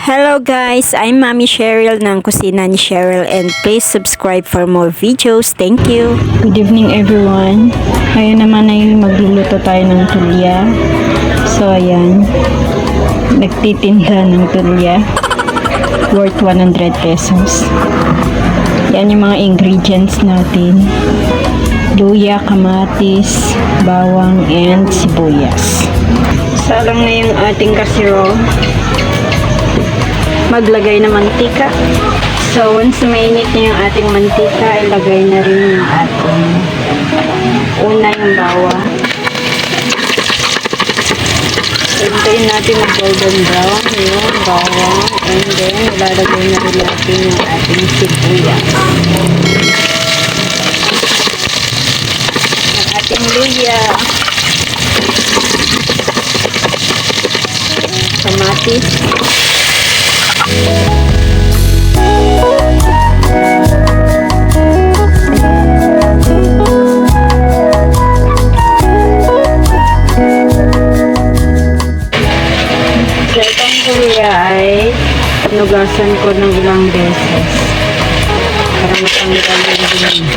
Hello guys, I'm Mommy Cheryl ng Kusina ni Cheryl and please subscribe for more videos. Thank you. Good evening everyone. Ngayon naman ay magluluto tayo ng tulya. So ayan, nagtitinda ng tulya worth 100 pesos. Yan yung mga ingredients natin. Luya, kamatis, bawang, and sibuyas. Salang na yung ating casserole. Maglagay ng mantika. So, once mainit na yung ating mantika, ilagay na rin yung ating una yung bawang. Hintayin natin mag golden brown yung bawang. And then, ilalagay na rin natin yung ating sibuyas. Ang ating luya. Kamatis. So, itong tulya ay nugasan ko ng ilang beses para matanggal yung dumi.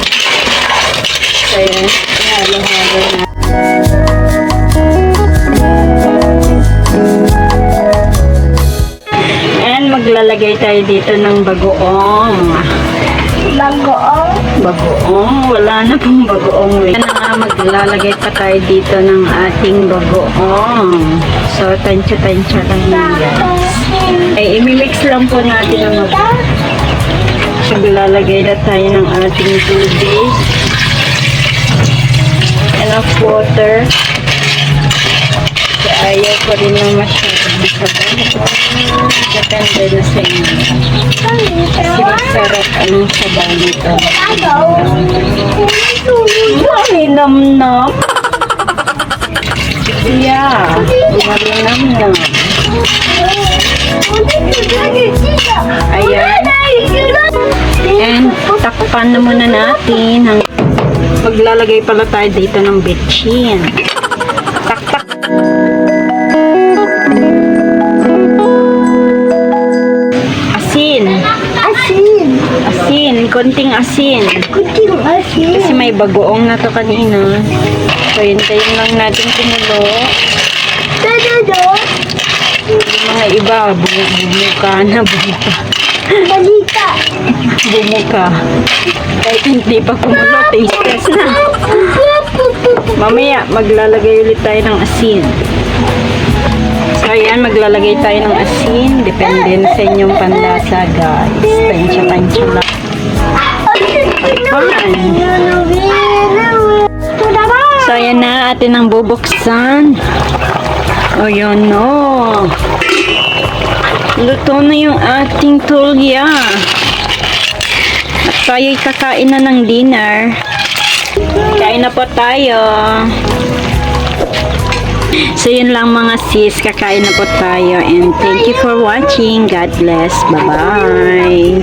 So, yan. Halo-halo na. And maglalagay tayo dito ng bagoong. Bagoong? Wala na pong bagoong. Yan na nga, maglalagay pa tayo dito ng ating bagoong. So, tansya-tansya lang yan, guys. Ay, imimix lang po natin ang bagoong. So, maglalagay na tayo ng ating tubig. Enough water. So, ayaw ko rin na masyadong sabaw. Depende na sa inyo. Kasi masarap ang sabaw nito. Ay, nam-nam. Yeah, nam-nam. Ayan. And takpan na muna natin. Maglalagay pala tayo dito ng betchin. Tak-tak. Asin, konting asin. Kasi may bagoong na to kanina. So, hintayin lang natin kumulo. Yung mga iba, bumuka na, bumuka. Bumuka. Kahit hindi pa kumulo, tasteless na. Mamaya, maglalagay ulit tayo ng asin. So, ayan, maglalagay tayo ng asin. Depende sa inyong panlasa, guys. Tansya-tansya lang. So, ayan na, atin ang bubuksan. O, yun, no. Luto na yung ating tulya. At tayo'y kakain na ng dinner. Kain na po tayo. So, yun lang mga sis. Kakain na po tayo. And thank you for watching. God bless. Bye-bye.